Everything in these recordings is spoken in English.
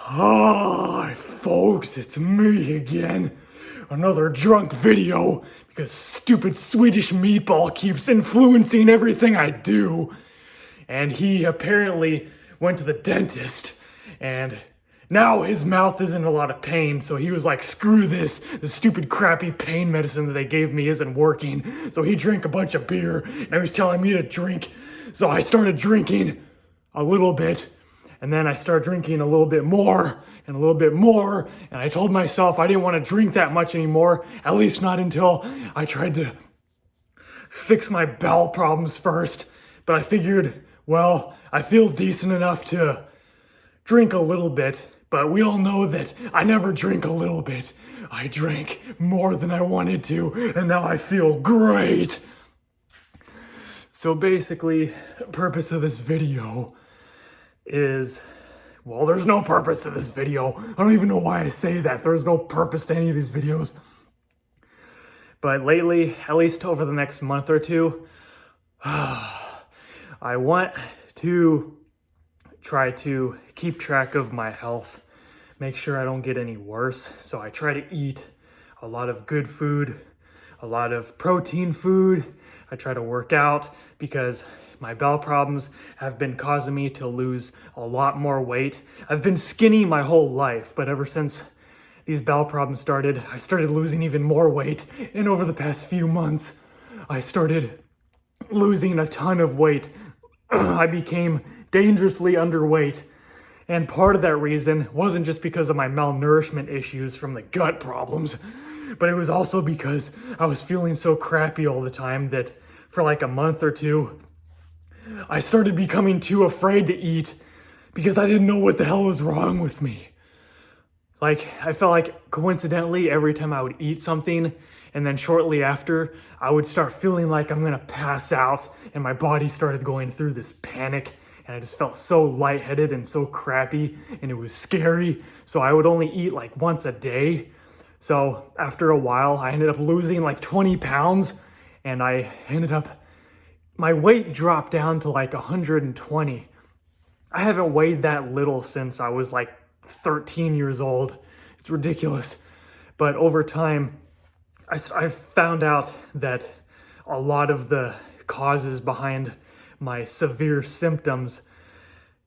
Hi folks, it's me again. Another drunk video because stupid Swedish meatball keeps influencing everything I do. And he apparently went to the dentist and now his mouth is in a lot of pain, so he was like, screw this, the stupid crappy pain medicine that they gave me isn't working. So he drank a bunch of beer and he was telling me to drink. So I started drinking a little bit. And then I started drinking a little bit more and a little bit more. And I told myself I didn't want to drink that much anymore, at least not until I tried to fix my bowel problems first. But I figured, well, I feel decent enough to drink a little bit. But we all know that I never drink a little bit. I drank more than I wanted to, and now I feel great. So basically, the purpose of this video is, well, there's no purpose to this video. I don't even know why I say that. There's no purpose to any of these videos. But lately, at least over the next month or two, I want to try to keep track of my health, make sure I don't get any worse. So I try to eat a lot of good food, a lot of protein food. I try to work out because my bowel problems have been causing me to lose a lot more weight. I've been skinny my whole life, but ever since these bowel problems started, I started losing even more weight. And over the past few months, I started losing a ton of weight. I became dangerously underweight. And part of that reason wasn't just because of my malnourishment issues from the gut problems, but it was also because I was feeling so crappy all the time that for like a month or two, I started becoming too afraid to eat because I didn't know what the hell was wrong with me. Like, I felt like coincidentally every time I would eat something and then shortly after, I would start feeling like I'm gonna pass out, and my body started going through this panic, and I just felt so lightheaded and so crappy, and it was scary. So I would only eat like once a day. So after a while, I ended up losing like 20 pounds, and my weight dropped down to like 120. I haven't weighed that little since I was like 13 years old. It's ridiculous. But over time, I found out that a lot of the causes behind my severe symptoms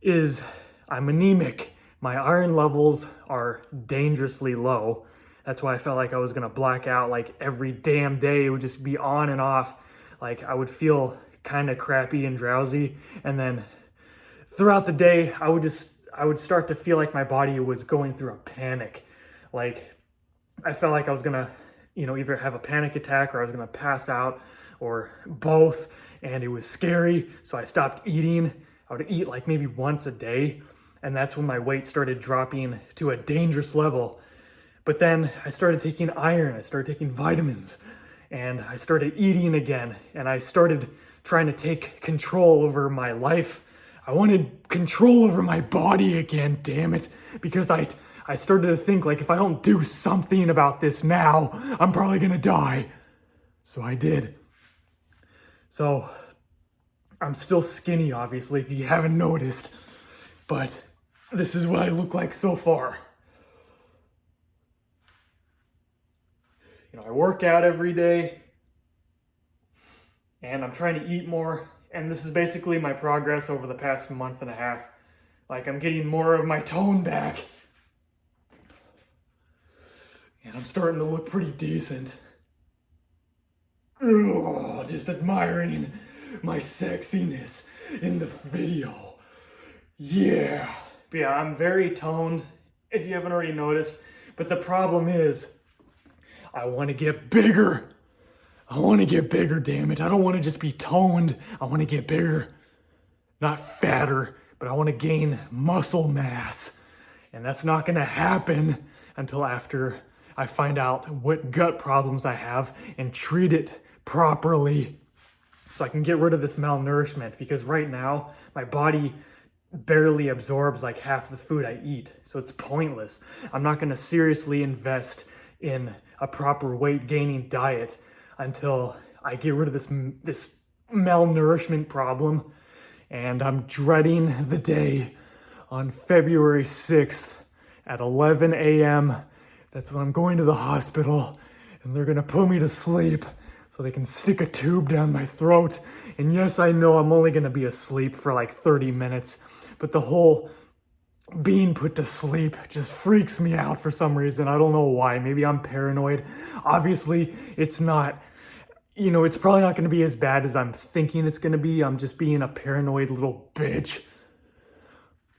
is I'm anemic. My iron levels are dangerously low. That's why I felt like I was gonna black out like every damn day. It would just be on and off. Like I would feel kind of crappy and drowsy, and then throughout the day I would start to feel like my body was going through a panic. Like I felt like I was gonna either have a panic attack or I was gonna pass out or both, and it was scary. So I stopped eating. I would eat like maybe once a day, and that's when my weight started dropping to a dangerous level. But then I started taking iron, I started taking vitamins, and I started eating again, and I started trying to take control over my life. I wanted control over my body again, damn it, because I started to think like if I don't do something about this now, I'm probably gonna die. So I did. So I'm still skinny, obviously, if you haven't noticed, but this is what I look like so far. I work out every day, and I'm trying to eat more, and this is basically my progress over the past month and a half. Like, I'm getting more of my tone back, and I'm starting to look pretty decent. Ugh, just admiring my sexiness in the video. Yeah. But yeah, I'm very toned, if you haven't already noticed, but the problem is, I want to get bigger. I want to get bigger, damn it. I don't want to just be toned. I want to get bigger. Not fatter, but I want to gain muscle mass. And that's not going to happen until after I find out what gut problems I have and treat it properly so I can get rid of this malnourishment, because right now my body barely absorbs like half the food I eat. So it's pointless. I'm not going to seriously invest in a proper weight gaining diet until I get rid of this malnourishment problem. And I'm dreading the day on February 6th at 11 a.m. That's when I'm going to the hospital, and they're gonna put me to sleep so they can stick a tube down my throat. And yes, I know I'm only gonna be asleep for like 30 minutes, but the whole being put to sleep just freaks me out for some reason. I don't know why. Maybe I'm paranoid. Obviously, it's not, it's probably not gonna be as bad as I'm thinking it's gonna be. I'm just being a paranoid little bitch.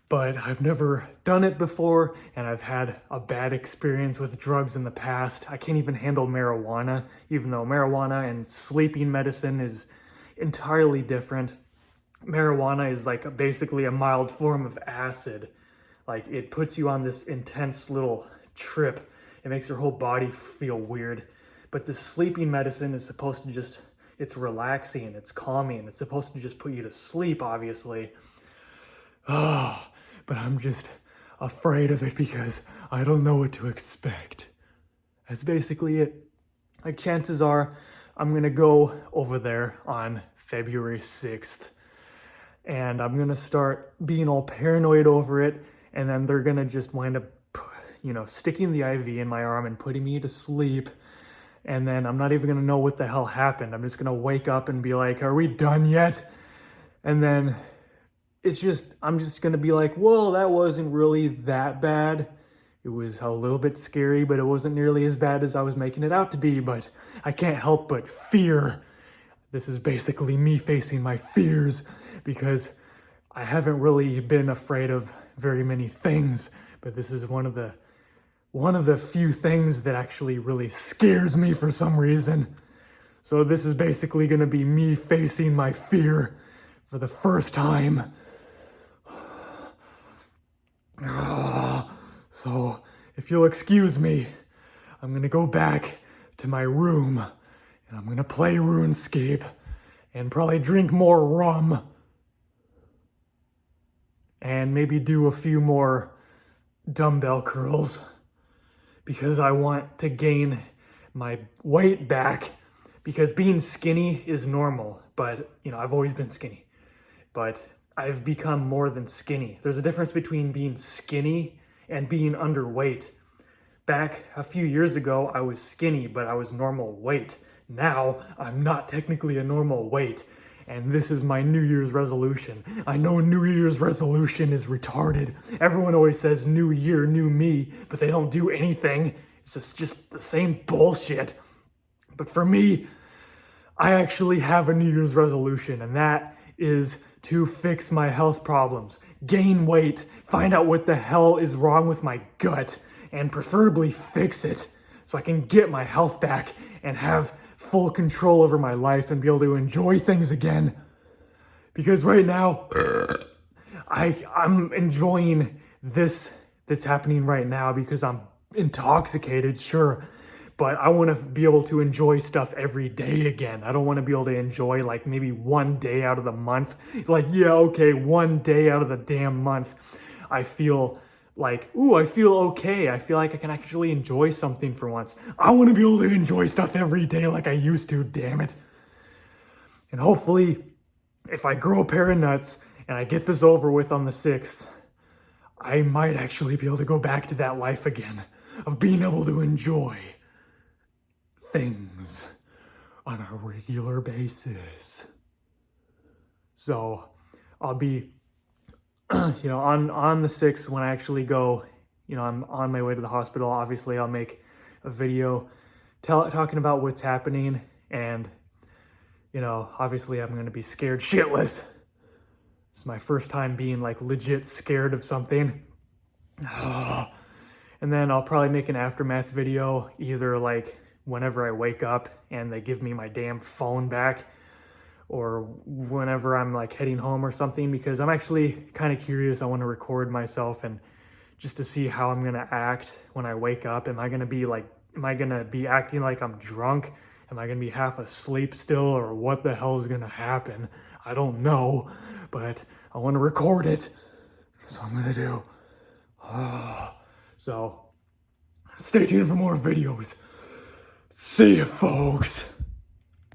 But I've never done it before, and I've had a bad experience with drugs in the past. I can't even handle marijuana, even though marijuana and sleeping medicine is entirely different. Marijuana is like basically a mild form of acid. Like, it puts you on this intense little trip. It makes your whole body feel weird. But the sleeping medicine is supposed to just, it's relaxing, it's calming. It's supposed to just put you to sleep, obviously. But I'm just afraid of it because I don't know what to expect. That's basically it. Like, chances are I'm gonna go over there on February 6th, and I'm gonna start being all paranoid over it, and then they're gonna just wind up, sticking the IV in my arm and putting me to sleep. And then I'm not even gonna know what the hell happened. I'm just gonna wake up and be like, are we done yet? And then I'm just gonna be like, well, that wasn't really that bad. It was a little bit scary, but it wasn't nearly as bad as I was making it out to be. But I can't help but fear. This is basically me facing my fears, because I haven't really been afraid of very many things, but this is one of the few things that actually really scares me for some reason. So this is basically gonna be me facing my fear for the first time. So, if you'll excuse me, I'm gonna go back to my room, and I'm gonna play RuneScape, and probably drink more rum, and maybe do a few more dumbbell curls, because I want to gain my weight back, because being skinny is normal, but, I've always been skinny, but I've become more than skinny. There's a difference between being skinny and being underweight. Back a few years ago, I was skinny, but I was normal weight. Now, I'm not technically a normal weight, and this is my New Year's resolution. I know New Year's resolution is retarded. Everyone always says new year, new me, but they don't do anything. It's just the same bullshit. But for me, I actually have a New Year's resolution, and that is to fix my health problems, gain weight, find out what the hell is wrong with my gut, and preferably fix it so I can get my health back and have full control over my life and be able to enjoy things again. Because right now, I'm enjoying this that's happening right now because I'm intoxicated, sure, but I want to be able to enjoy stuff every day again. I don't want to be able to enjoy like maybe one day out of the month. Like, yeah, okay, one day out of the damn month, I feel like, I feel okay. I feel like I can actually enjoy something for once. I want to be able to enjoy stuff every day like I used to, damn it. And hopefully, if I grow a pair of nuts and I get this over with on the 6th, I might actually be able to go back to that life again of being able to enjoy things on a regular basis. So I'll be, on the 6th when I actually go, I'm on my way to the hospital. Obviously, I'll make a video talking about what's happening, and, obviously I'm going to be scared shitless. It's my first time being like legit scared of something. And then I'll probably make an aftermath video, either like whenever I wake up and they give me my damn phone back, or whenever I'm like heading home or something, because I'm actually kind of curious. I want to record myself and just to see how I'm going to act when I wake up. Am I going to be acting like I'm drunk? Am I going to be half asleep still, or what the hell is going to happen? I don't know, but I want to record it. That's what I'm going to do. So stay tuned for more videos. See ya, folks.